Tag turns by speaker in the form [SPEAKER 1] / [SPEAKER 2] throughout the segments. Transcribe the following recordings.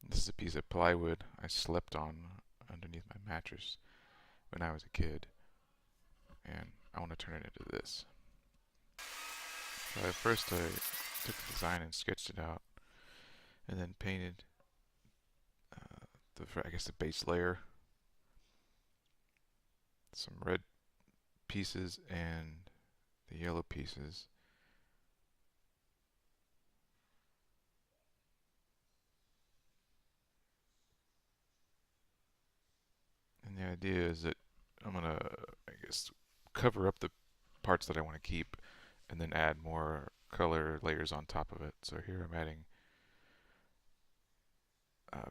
[SPEAKER 1] This is a piece of plywood I slept on underneath my mattress when I was a kid, and I want to turn it into this. So at first I took the design and sketched it out, and then painted the base layer, some red pieces and the yellow pieces. And the idea is that I'm gonna, cover up the parts that I want to keep, and then add more color layers on top of it. So here I'm adding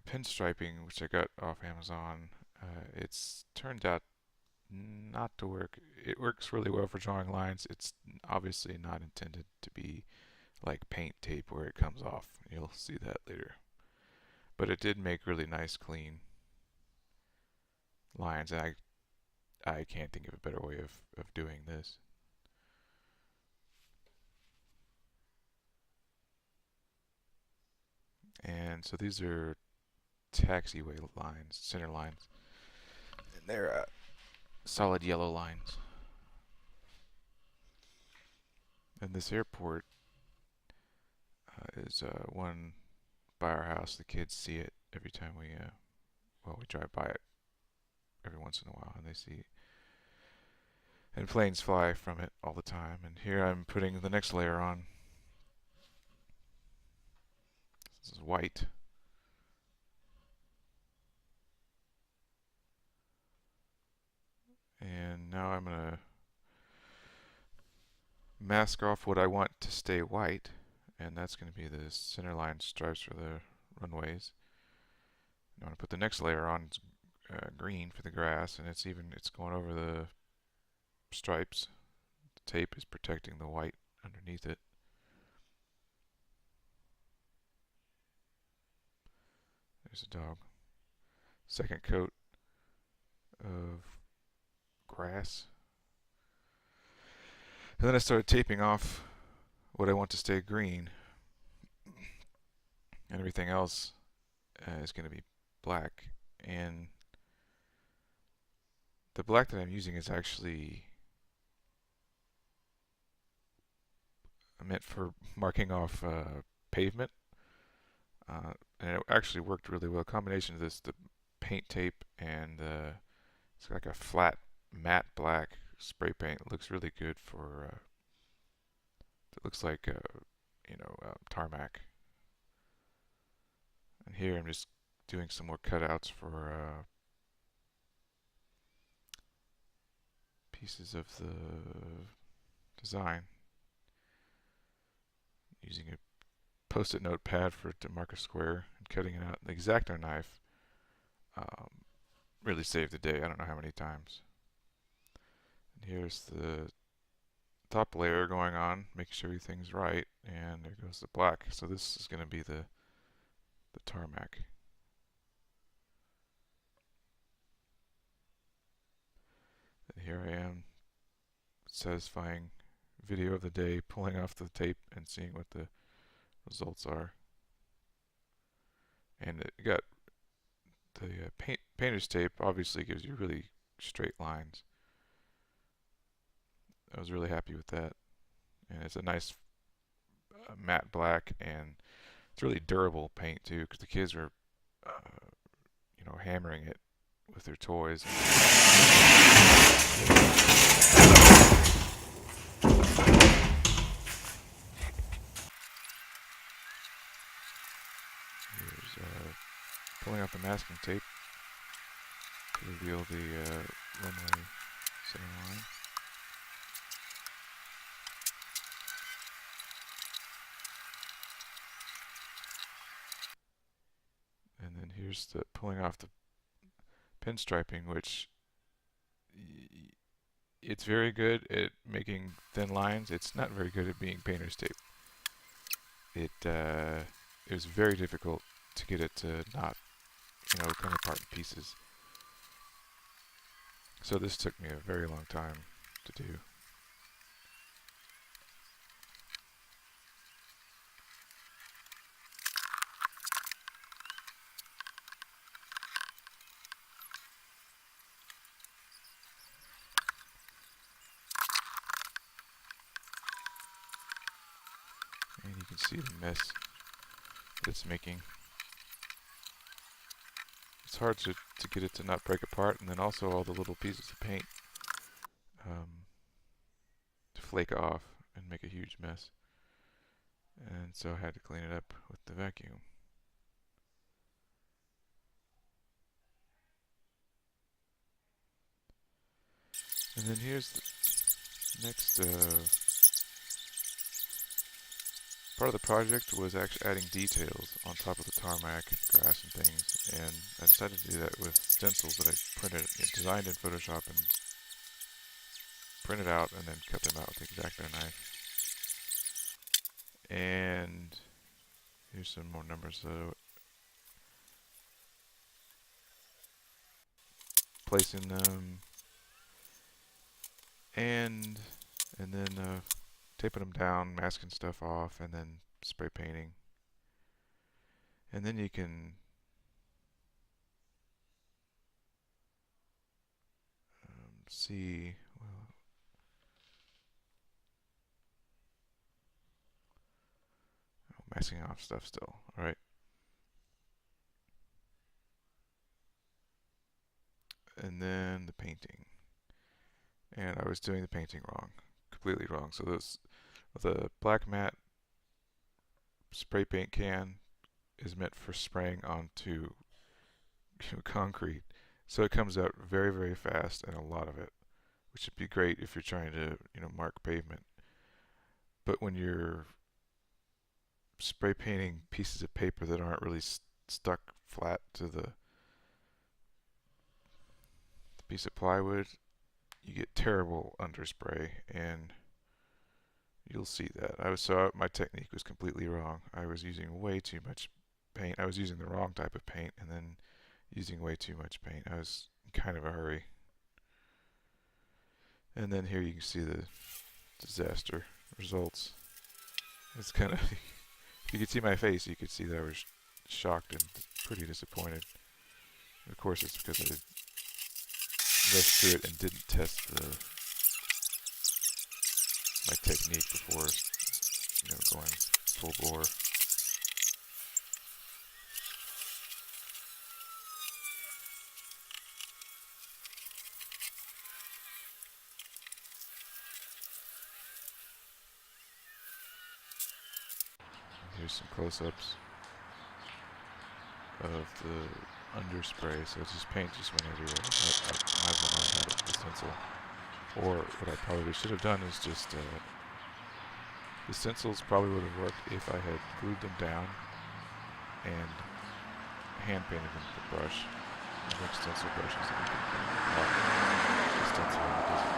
[SPEAKER 1] pinstriping, which I got off Amazon. It's turned out not to work. It works really well for drawing lines. It's obviously not intended to be like paint tape where it comes off. You'll see that later. But it did make really nice, clean lines, and I can't think of a better way of doing this. And so these are taxiway lines, center lines, and they're solid yellow lines. And this airport is one by our house. The kids see it every time we drive by it every once in a while, and they see, and planes fly from it all the time. And here I'm putting the next layer on. This is white. And now I'm going to mask off what I want to stay white, and that's going to be the center line stripes for the runways. I'm going to put the next layer on. It's green for the grass, and it's going over the stripes. The tape is protecting the white underneath it. There's a dog. Second coat of grass. And then I started taping off what I want to stay green, and everything else is going to be black. And the black that I'm using is actually meant for marking off pavement, and it actually worked really well. A combination of the paint tape and it's like a flat matte black spray paint. It looks really good for. It looks like tarmac. And here I'm just doing some more cutouts for pieces of the design, using a post-it note pad to mark a square and cutting it out. The X-Acto knife really saved the day. I don't know how many times. And here's the top layer going on, making sure everything's right, and there goes the black. So this is going to be the tarmac. And here I am, satisfying video of the day, pulling off the tape and seeing what the results are. And it got the painter's tape obviously gives you really straight lines. I was really happy with that, and it's a nice matte black, and it's really durable paint too, because the kids are hammering it with their toys. Here's pulling off the masking tape to reveal the runway center line. And then here's the pulling off the pinstriping, which it's very good at making thin lines. It's not very good at being painter's tape. It was very difficult to get it to not, come apart in pieces. So this took me a very long time to do. see the mess that it's making. It's hard to get it to not break apart, and then also all the little pieces of paint to flake off and make a huge mess. And so I had to clean it up with the vacuum. And then here's the next part of the project was actually adding details on top of the tarmac and grass and things, and I decided to do that with stencils that I designed in Photoshop and printed out and then cut them out with the X-Acto knife. And here's some more numbers. So placing them and then taping them down, masking stuff off, and then spray painting. And then you can see, well, masking off stuff still. All right. And then the painting. And I was doing the painting wrong, completely wrong. So the black matte spray paint can is meant for spraying onto concrete. So it comes out very, very fast and a lot of it, which would be great if you're trying to, mark pavement. But when you're spray painting pieces of paper that aren't really stuck flat to the piece of plywood, you get terrible underspray, and you'll see that. My technique was completely wrong. I was using way too much paint. I was using the wrong type of paint and then using way too much paint. I was in kind of a hurry. And then here you can see the disaster results. It's kind of, if you could see my face, you could see that I was shocked and pretty disappointed. Of course, it's because I rushed through it and didn't test my technique before, going full bore. Here's some close-ups of the underspray, so it's just paint just went everywhere. I might as well not have had the stencil. Or what I probably should have done is just the stencils probably would have worked if I had glued them down and hand painted them with the brush. I make stencil brushes that you can lock the stencil and it doesn't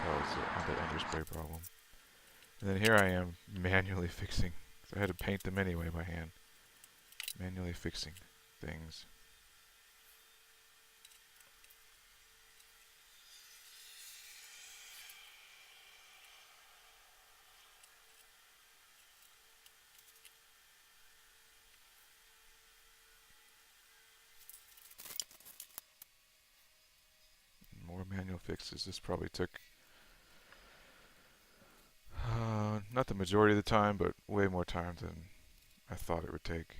[SPEAKER 1] cause the underspray problem. And then here I am manually fixing. So I had to paint them anyway by hand. Manually fixing things. More manual fixes. This probably took not the majority of the time, but way more time than I thought it would take.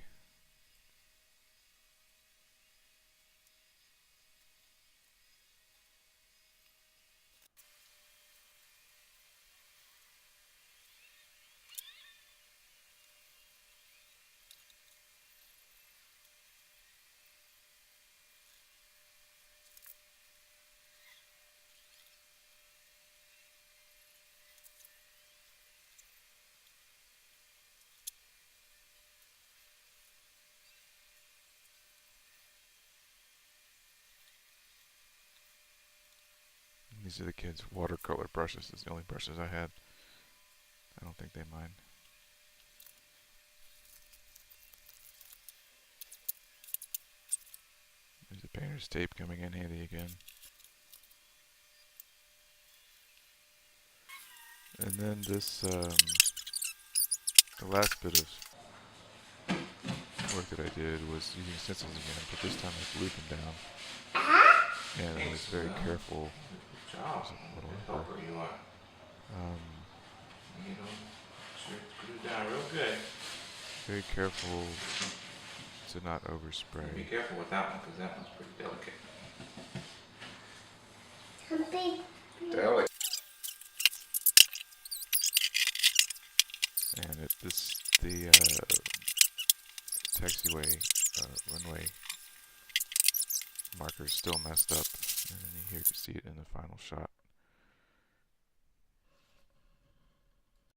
[SPEAKER 1] These are the kids' watercolor brushes. This is the only brushes I had. I don't think they mind. There's the painter's tape coming in handy again. And then this, the last bit of work that I did was using stencils again, but this time I glued them down. And I was very careful.
[SPEAKER 2] down real good.
[SPEAKER 1] Very careful to not overspray.
[SPEAKER 2] Be careful with that one because that one's pretty delicate. Delicate.
[SPEAKER 1] And the taxiway runway marker is still messed up, and here you can see it in the final shot.